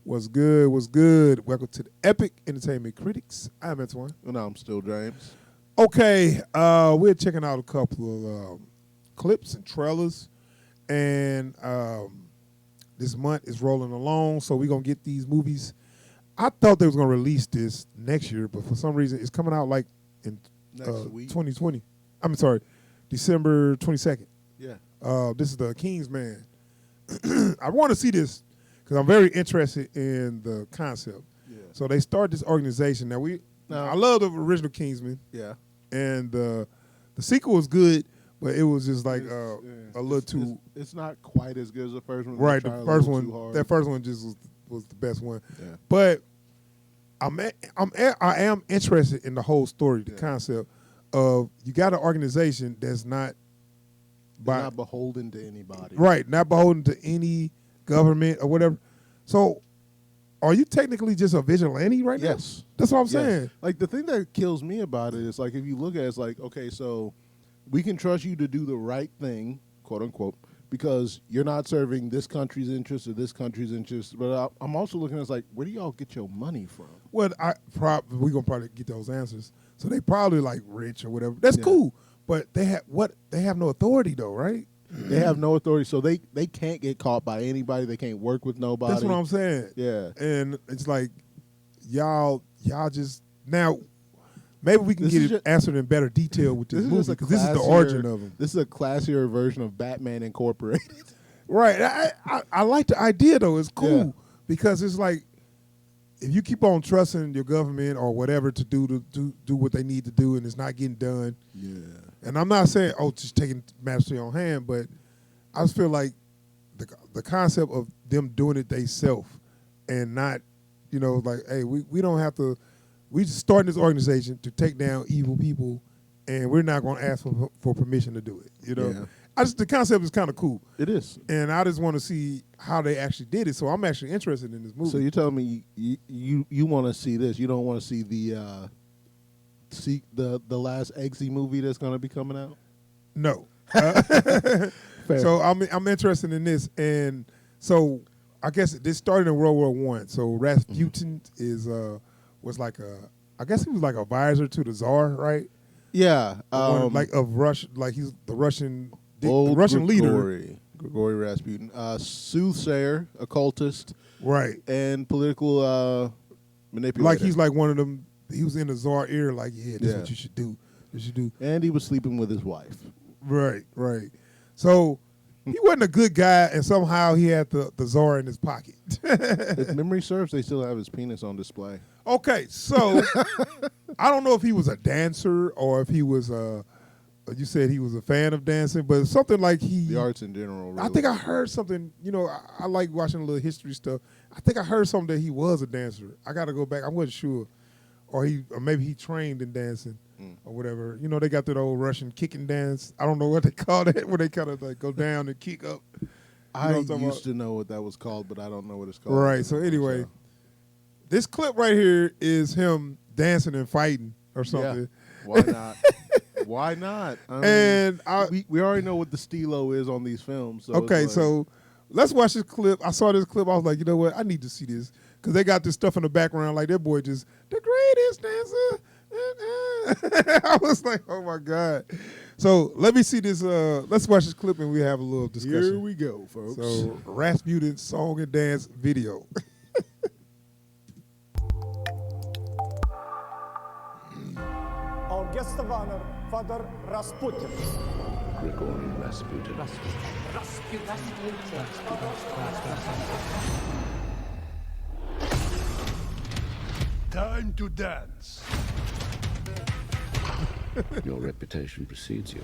What's good? What's good? Welcome to the Epic Entertainment Critics. I'm Antoine. And I'm still James. Okay, we're checking out a couple of clips and trailers, and this month is rolling along, so we're going to get these movies. I thought they was going to release this next year, but for some reason it's coming out like in Next week. 2020. I'm sorry, December 22nd. Yeah. This is the Kingsman. I want to see this because I'm very interested in the concept. Yeah. So they start this organization. Now I love the original Kingsman. Yeah. And the sequel was good, but it was just like a little too. It's not quite as good as the first one. Right, the first one. That first one just was the best one. Yeah. But I am interested in the whole story, the concept of you got an organization that's not beholden to anybody. Right, not beholden to any government or whatever. So, are you technically just a vigilante right now? Yes. That's what I'm saying. Like, the thing that kills me about it is, like, if you look at it, it's like, okay, so we can trust you to do the right thing, quote unquote, because you're not serving this country's interests or this country's interests. But I'm also looking at it like, where do y'all get your money from? Well, we're going to probably get those answers. So they probably like rich or whatever. That's cool. But they have no authority though, right? They have no authority, so they can't get caught by anybody. They can't work with nobody. That's what I'm saying. Yeah. And it's like y'all just now maybe we can get it answered in better detail with this movie because this is the origin of them. This is a classier version of Batman Incorporated. Right. I like the idea though. It's cool because it's like if you keep on trusting your government or whatever to do what they need to do and it's not getting done. Yeah. And I'm not saying just taking matters to your own hand, but I just feel like the concept of them doing it themselves and not, like, hey, we don't have to. We just starting this organization to take down evil people, and we're not going to ask for permission to do it. Yeah. The concept is kind of cool. It is, and I just want to see how they actually did it. So I'm actually interested in this movie. So you're telling me you want to see this? You don't want to see the last Eggsy movie that's going to be coming out? No. So I'm interested in this, and so I guess this started in World War I. So Rasputin was like I guess he was like a advisor to the Tsar, right? Yeah, like of Russia, like he's the Russian leader. Grigory Rasputin, soothsayer, occultist, right, and political manipulator. Like he's like one of them. He was in the Tsar era, like this is what you should do. And he was sleeping with his wife. Right. So he wasn't a good guy, and somehow he had the Tsar in his pocket. If memory serves, they still have his penis on display. Okay, so I don't know if he was a dancer or if he was you said he was a fan of dancing, but something like the arts in general. Really. I think I heard something. I like watching a little history stuff. I think I heard something that he was a dancer. I got to go back. I wasn't sure, or maybe he trained in dancing or whatever. They got that old Russian kicking dance. I don't know what they call that, where they kind of like go down and kick up. I used to know what that was called, but I don't know what it's called. Right. So anyway, this clip right here is him dancing and fighting or something. Yeah. Why not? Why not? We already know what the stilo is on these films. So okay, so let's watch this clip. I saw this clip. I was like, you know what? I need to see this because they got this stuff in the background. Like that boy just the greatest dancer. I was like, oh my God. So let me see this. Let's watch this clip and we have a little discussion. Here we go, folks. So Rasputin song and dance video. Our guest of honor, Father Rasputin. Grigory Rasputin. Time to dance. Your reputation precedes you.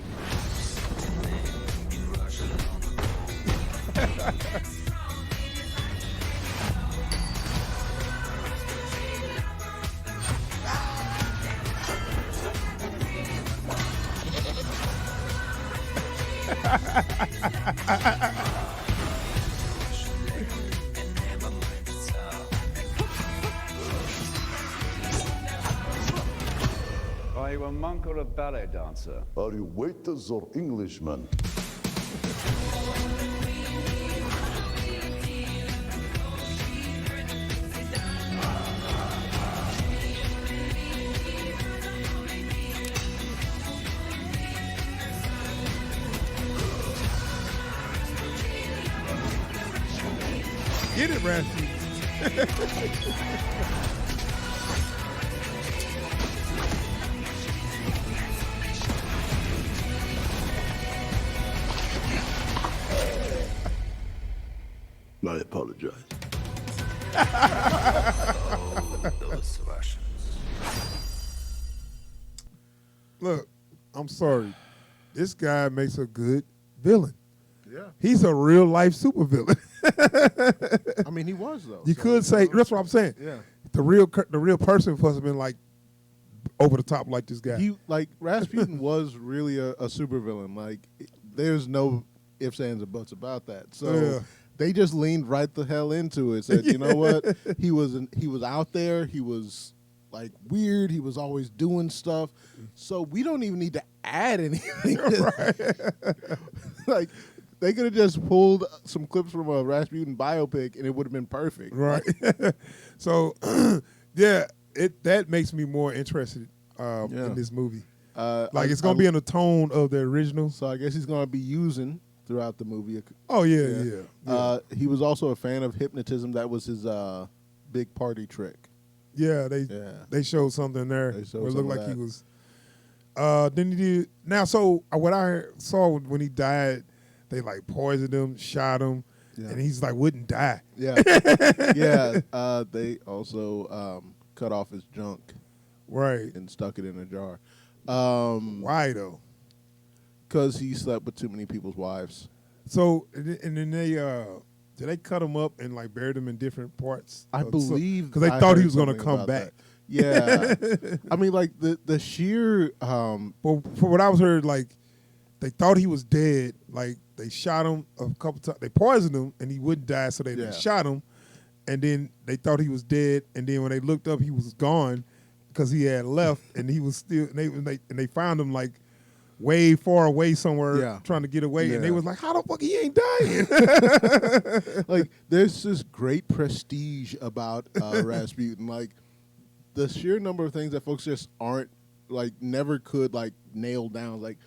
Are you a monk or a ballet dancer? Are you waiters or Englishmen? Get it, Rasputin. I apologize. Those Russians. Look, I'm sorry. This guy makes a good villain. Yeah. He's a real life supervillain. I mean, he was though. You so, could say that's what I'm saying. Yeah. The real person must have been like over the top like this guy. He like Rasputin was really a supervillain. Like, there's no ifs, ands, or buts about that. So Yeah. they just leaned right the hell into it. Said, you know what? He was out there. He was like weird. He was always doing stuff. So we don't even need to add anything. Like, they could have just pulled some clips from a Rasputin biopic and it would have been perfect. Right. So, yeah, that makes me more interested in this movie. Like, it's going to be in the tone of the original. So I guess he's going to be using throughout the movie. Oh, yeah. He was also a fan of hypnotism. That was his big party trick. Yeah, they showed something there. They showed where it some looked of like he that. was. Then he did. Now, so what I saw when he died, they like poisoned him, shot him, and he's like wouldn't die. Yeah. Yeah. They also cut off his junk Right. and stuck it in a jar. Why though? Because he slept with too many people's wives. So and then did they cut him up and like buried him in different parts? I believe because they I thought he heard was going to something come about back. that. Yeah. I mean, like the sheer But for what I was heard, like they thought he was dead. Like they shot him a couple times. They poisoned him and he wouldn't die, so they shot him. And then they thought he was dead. And then when they looked up, he was gone because he had left, and he was still. And they found him like way far away somewhere, trying to get away. And they was like, "How the fuck he ain't dying?" like there's this great prestige about Rasputin. Like the sheer number of things that folks just aren't like never could like nail down. Like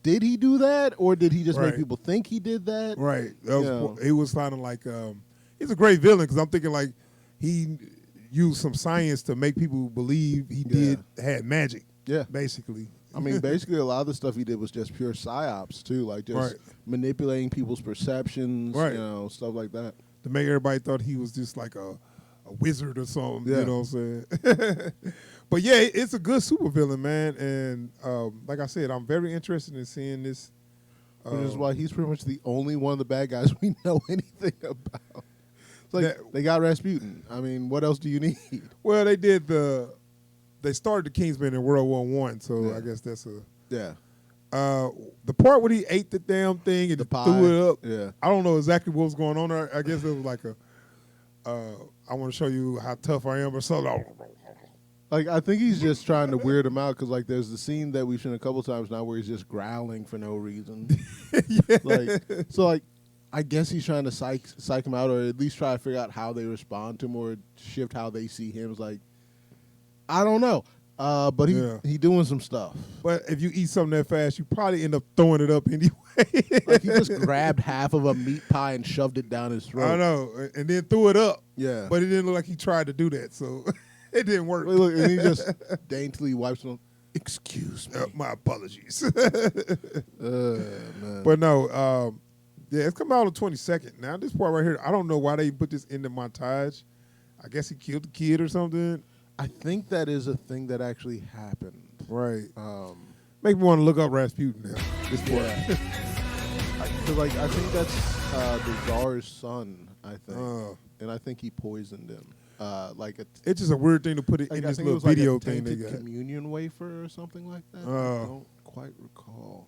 did he do that, or did he just make people think he did that? Right. It was sounding like he's a great villain because I'm thinking like he used some science to make people believe he had magic. Yeah, basically. I mean, basically, a lot of the stuff he did was just pure psyops too, like just manipulating people's perceptions, you know, stuff like that. To make everybody thought he was just like a wizard or something, you know what I'm saying? But yeah, it's a good supervillain, man. And like I said, I'm very interested in seeing this. Which is why he's pretty much the only one of the bad guys we know anything about. It's like they got Rasputin. I mean, what else do you need? Well, they started the Kingsman in World War I, so I guess that's a the part where he ate the damn thing and threw it up. Yeah, I don't know exactly what was going on there. I guess it was like I want to show you how tough I am or something. Like I think he's just trying to weird him out because like there's the scene that we've seen a couple times now where he's just growling for no reason. Like I guess he's trying to psych him out, or at least try to figure out how they respond to him, or shift how they see him. It's like, I don't know, but he doing some stuff. But if you eat something that fast, you probably end up throwing it up anyway. Like he just grabbed half of a meat pie and shoved it down his throat. I know, and then threw it up. Yeah, but it didn't look like he tried to do that, so it didn't work. Look, and he just daintily wipes it on. Excuse me. My apologies. Man. But no, yeah, it's coming out on the 22nd. Now, this part right here, I don't know why they put this in the montage. I guess he killed the kid or something. I think that is a thing that actually happened. Right. Make me want to look up Rasputin now. This part. Because I think that's the Tsar's son, I think. And I think he poisoned him. It's just a weird thing to put it in this little video thing they got. Communion wafer or something like that. I don't quite recall.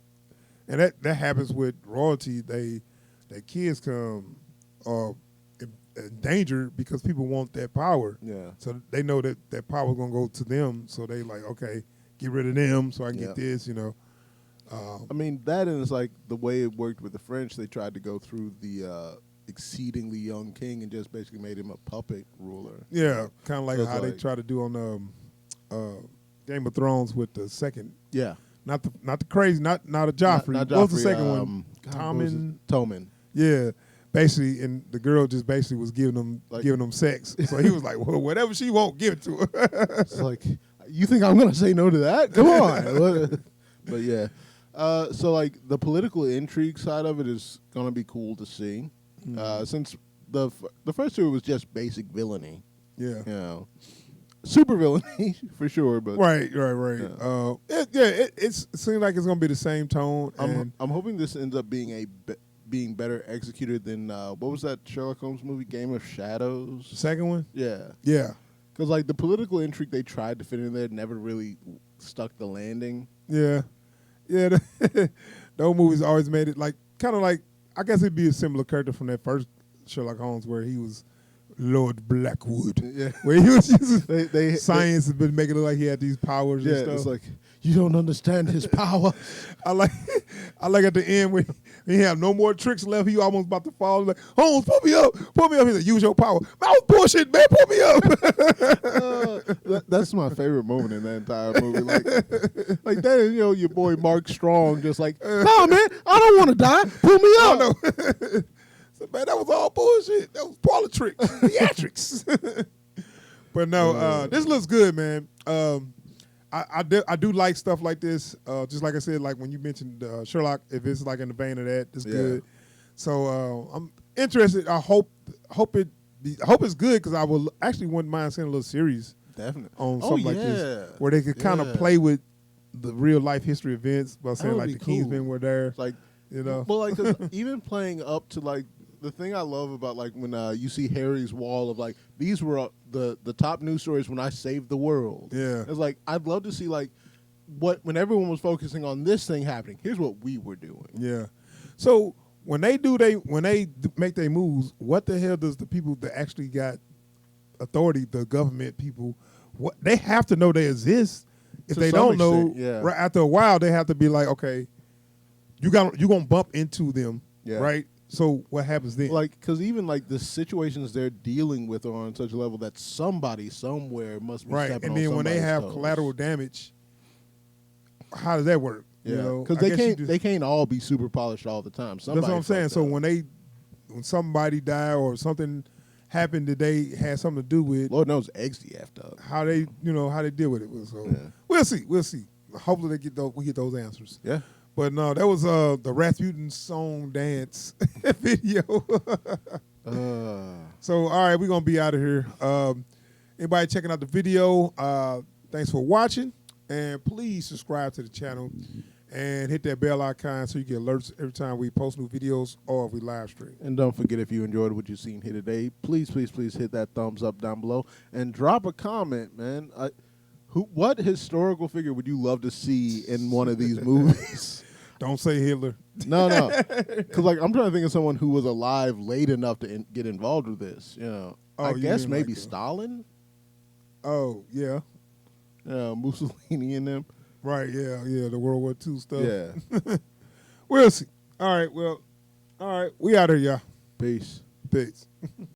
And that happens with royalty. Their kids come in danger because people want that power. Yeah. So they know that power is going to go to them. So they like, okay, get rid of them so I can get this, you know. I mean, that and it's like the way it worked with the French. They tried to go through the exceedingly young king and just basically made him a puppet ruler. Yeah, kind of like how they try to do on Game of Thrones with the second. Yeah. Not the crazy, not a Joffrey. Not What was the Joffrey, second one? Tommen. Yeah, basically, and the girl just basically was giving him sex. So he was like, well, whatever she won't, give it to her. It's like, you think I'm gonna say no to that? Come on. But yeah, so like the political intrigue side of it is gonna be cool to see, since the first two was just basic villainy. Yeah. You know, super villainy for sure. But Right. Yeah. It seems like it's gonna be the same tone. I'm hoping this ends up being being better executed than what was that Sherlock Holmes movie, Game of Shadows? The second one? Yeah. Yeah. Because like the political intrigue they tried to fit in there never really stuck the landing. Yeah. Those movies always made it like kind of like, I guess it'd be a similar character from that first Sherlock Holmes where he was Lord Blackwood. Yeah. Where he was just They science has been making it look like he had these powers and stuff. It's like, you don't understand his power. I like at the end when he have no more tricks left, he almost about to fall. He's like, Holmes, pull me up. He's like, use your power. Man, I was bullshit, man, pull me up. That's my favorite moment in that entire movie. Like that, you know, your boy Mark Strong just like, no man, I don't want to die. Pull me up. No. So, man, that was all bullshit. That was parlor tricks, theatrics. But no, this looks good, man. I do like stuff like this. Just like I said, like when you mentioned Sherlock, if it's like in the vein of that, it's good. So I'm interested. I hope it's good because I will actually wouldn't mind seeing a little series Definitely on something like this where they could kind of play with the real life history events by saying like the Kingsmen were there. It's like, you know, well, like 'cause even playing up to like the thing I love about like when you see Harry's wall of like these were the top news stories when I saved the world. Yeah, it's like I'd love to see like when everyone was focusing on this thing happening. Here's what we were doing. Yeah. So when they make their moves, what the hell does the people that actually got authority, the government people, what they have to know they exist. If they don't know, right after a while, they have to be like, okay, you gonna bump into them, right? So what happens then? Like, because even like the situations they're dealing with are on such a level that somebody somewhere must be stepping and then on when they have toes. collateral damage, how does that work? Yeah, you know, because they can't all be super polished all the time. That's what I'm saying. So when somebody died or something happened that they had something to do with, Lord knows eggs effed up. How they deal with it. So we'll see. Hopefully we get those answers. Yeah. But no, that was the Rasputin song dance video. So all right, we're gonna be out of here. Anybody checking out the video? Thanks for watching, and please subscribe to the channel and hit that bell icon so you get alerts every time we post new videos or if we live stream. And don't forget, if you enjoyed what you've seen here today, please hit that thumbs up down below and drop a comment, man. What historical figure would you love to see in one of these movies? Don't say Hitler. No, because like I'm trying to think of someone who was alive late enough to get involved with this. You know, I guess maybe Stalin. Oh yeah, Mussolini and them. Right, yeah, the World War II stuff. Yeah. We'll see. All right, we out here, y'all. Peace. Peace.